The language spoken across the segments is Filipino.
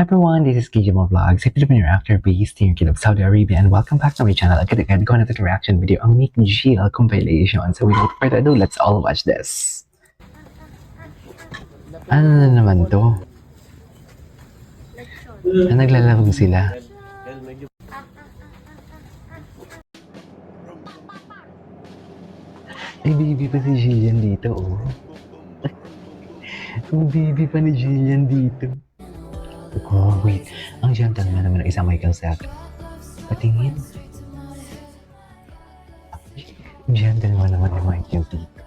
everyone, this is KJ Mo Vlogs, a Filipino actor based here in Saudi Arabia, and welcome back to my channel. Agad-agad ko na ito reaction video ang Meek Jill compilation. So without further ado, let's all watch this. Ano na naman to? Naglalaro sila. Ay, baby pa si Jillian dito, oh. Ang baby pa ni Jillian dito. Oh, wait. Ang gentleman naman ng isang Michael Sack. Patingin. Gentleman naman ni Michael dito.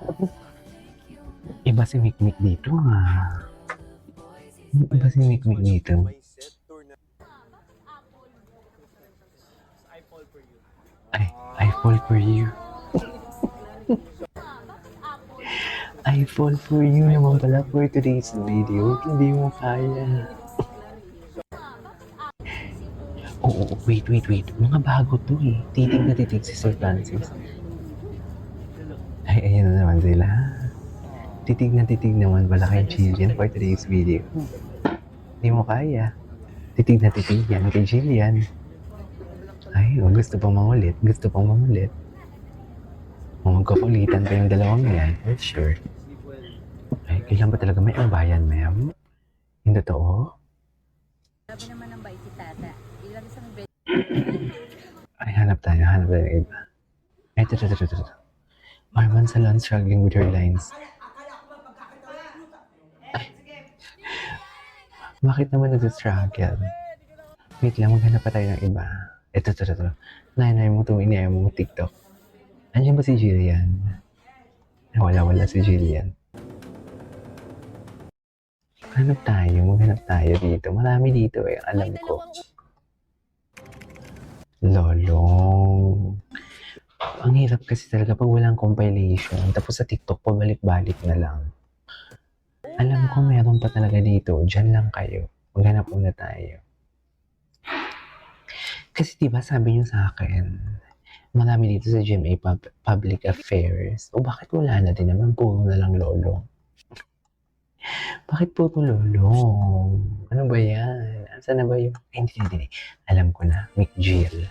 Iba si Mikmik dito, ha? Iba si Mikmik dito. I fall for you. I fall for you naman pala for today's video. Hindi mo kaya. Oo, wait. Mga bago to eh. Titig na titig si Sir Francis. Ay, ayan na naman sila. Titig na titig naman pala kay Jillian for today's video. Hindi mo kaya. Titig na titig yan kay Jillian. Ay, gusto pang mangulit. Magkakulitan pa yung dalawang yan, for sure. Ay, kailan ba talaga may ambayan, ma'am? Yung totoo? Sabi naman ng bait si Tata. Ilang isang beses. Ay, hanap tayo ng iba. Ay, ito. Arman Salon struggling with her lines. Ay. Bakit naman nag-struggle? Wait lang, maghanap pa tayo ng iba. Ito. Nanay mo tumini, ayaw mo TikTok. Andiyan ba si Jillian? Wala si Jillian. Maghanap tayo dito. Marami dito eh, alam ko. Lolong. Ang hirap kasi talaga pag walang compilation. Tapos sa TikTok, pabalik-balik na lang. Alam ko meron pa talaga dito. Diyan lang kayo. Maghanap muna tayo. Kasi diba sabi niyo sa akin, marami dito sa GMA Public Affairs. O bakit wala na din naman? Puro na lang lolong. Bakit puro lolong? Ano ba yan? Asan na ba yung... Ay, hindi. Alam ko na. Meek Jill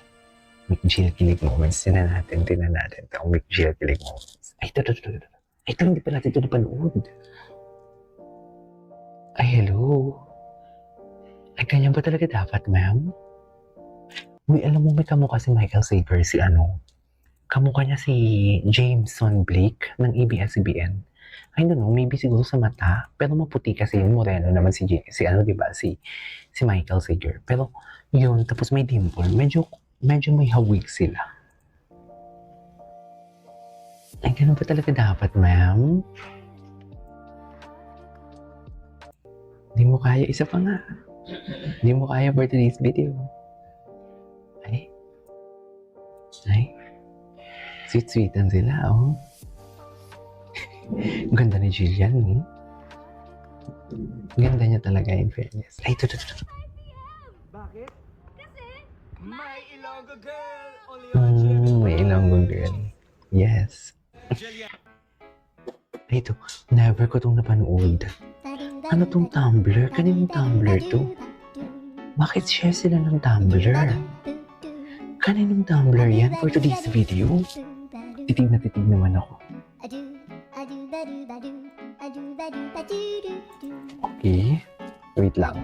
kilig moments. Tinan natin. Ang Meek Jill kilig moments. Ay, ito. Ay, ito, hindi pa natin ito napanood. Ay, hello. Ay, ganyan ba talaga dapat, ma'am? Uy, alam mo, may kamukha si Michael Sager, kamukha niya si Jameson Blake ng ABS-CBN. I don't know, maybe siguro sa mata, pero maputi kasi yung moreno naman diba, si Michael Sager. Pero yun, tapos may dimple, medyo may hawig sila. Ay, ganun pa talaga dapat, ma'am? Hindi mo kaya, isa pa nga. Hindi mo kaya for today's video. Ay, sweet-sweetan sila, oh. Ganda ni Jillian, eh. Ganda niya talaga, in fairness. Ay, ito. Bakit? Kasi may Ilonggo girl, only May Ilonggo girl. Yes. Ay, ito. Never ko itong napanood. Ano tong Tumblr? Kaninong Tumblr to? Bakit share sila ng Tumblr? Kaninong Tumblr yan for today's video? Titig naman ako. Okay. Wait lang.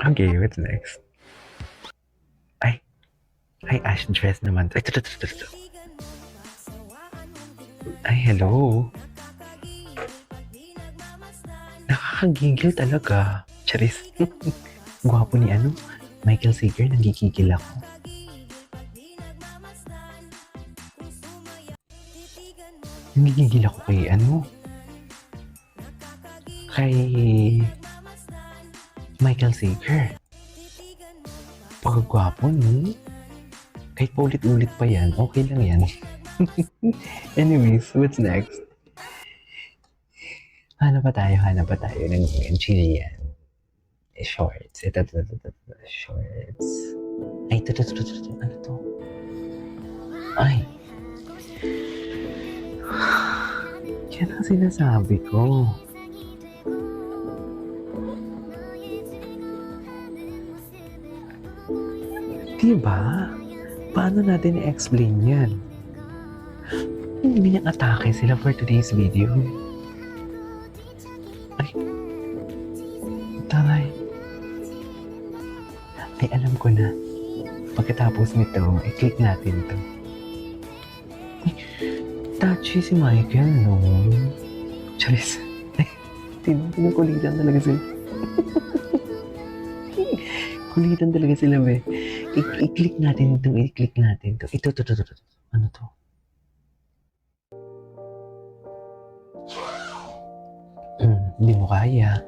Okay, what's next? Ay, Ash dress naman. Ay, ito. Ay, hello. Nakakagigil talaga. Charis. Gwapo ni Michael Sager, nagigigil ako. Nagigigil ako kay Michael Sager. Pagkagwapo, no? Kahit paulit-ulit pa yan, okay lang yan. Anyways, what's next? Hanap pa tayo ng Jillian. Shorts. Ito. Shorts. Ay, ito. Ano to? Ay. Yan ang sinasabi ko. Diba? Paano natin i-explain yan? Hindi niyang atake sila for today's video. Ay. Taray. Ay, alam ko na. Pagkatapos nito, i-click natin to. Ay, touchy si Michael, no? Charis. Ay, tinukulitan talaga sila. Kulitan talaga sila, be. I-click natin ito, i-click natin ito. Ito. Ano to? Hindi mo kaya.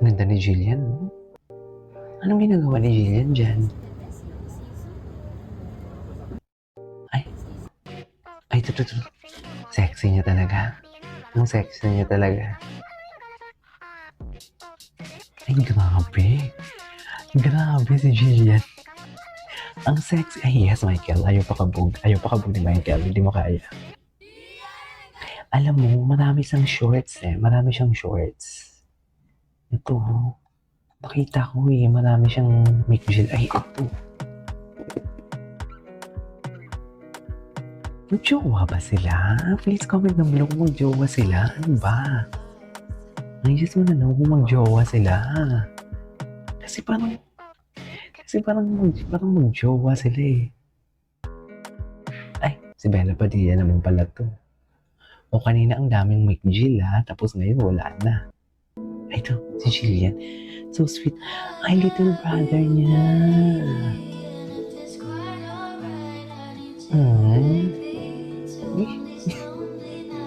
Ganda ni Jillian, no? Anong ginagawa ni Jillian dyan? Ay, ito. Sexy niya talaga. Ang sexy niya talaga. Ay, grabe. Grabe si Jillian. Ang sexy. Ay, yes, Michael. Ayaw pa kabog ni Michael. Hindi mo kaya. Alam mo, marami siyang shorts eh. Marami siyang shorts. Ito. Nakita ko eh. Marami siyang McGill. Ay, ito. Magjowa ba sila? Please comment down below kung magjowa sila. Ano ba? I just wanna know kung magjowa sila. Kasi parang magjowa sila eh. Ay, si Bella Padilla naman pala to. O kanina ang daming McGill ha, tapos ngayon wala na. Ay, ito, si Jillian. So sweet. Ay, little brother niya.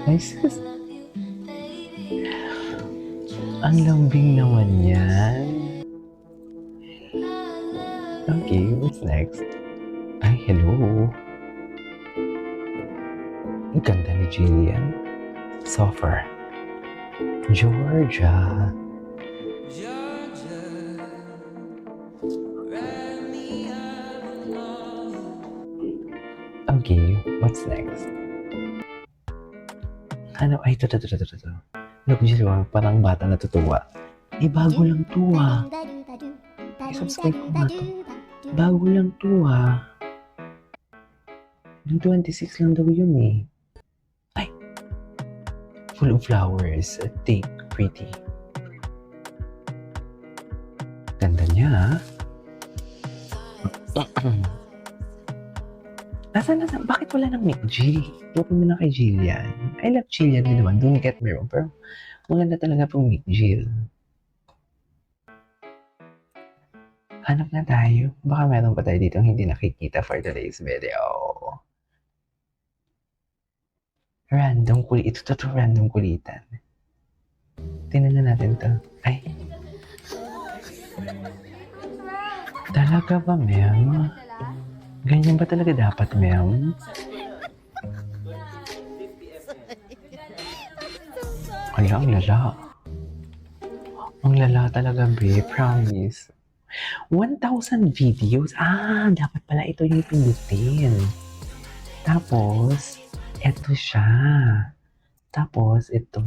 Ay, sis. Ang lambing naman yan. Okay, what's next? Ay, hello. Ang ganda ni Jillian. Suffer. Georgia. Okay, what's next? Ano? Ay, ito. Look, Jillian, parang bata natutuwa. Eh, bago lang to ah. I-subscribe ko nga to. Bago lang to ah. Yung 26 lang daw yun eh. Ay! Full of flowers. Thick, pretty. Ganda niya ah. Nasaan? Bakit wala ng McG? Lupin mo na kay Jillian. I love Jillian din naman. Don't get me wrong. Pero maganda talaga pong McGill. Hanap na tayo. Baka meron pa tayo dito hindi nakikita for today's video. Random kulit. Ito random kulitan. Tingnan na natin to. Ay. Talaga ba, ma'am? Ganyan ba talaga dapat, ma'am? Kaya ang lala. Ang lala talaga, be. Promise. 1,000 videos. Ah, dapat pala ito yung pindutin. Tapos, eto siya. Tapos, ito.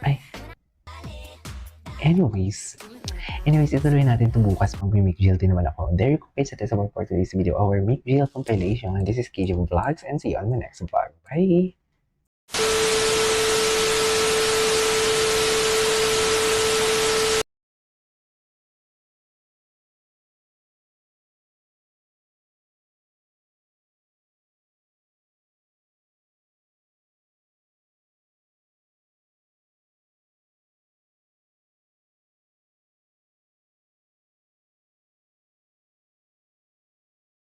Ay. Anyways, ituloy natin ito bukas pag may McGill din naman ako. There you go guys. That is all for today's video. Our McGill compilation. This is KJ Vlogs and see you on the next vlog. Bye!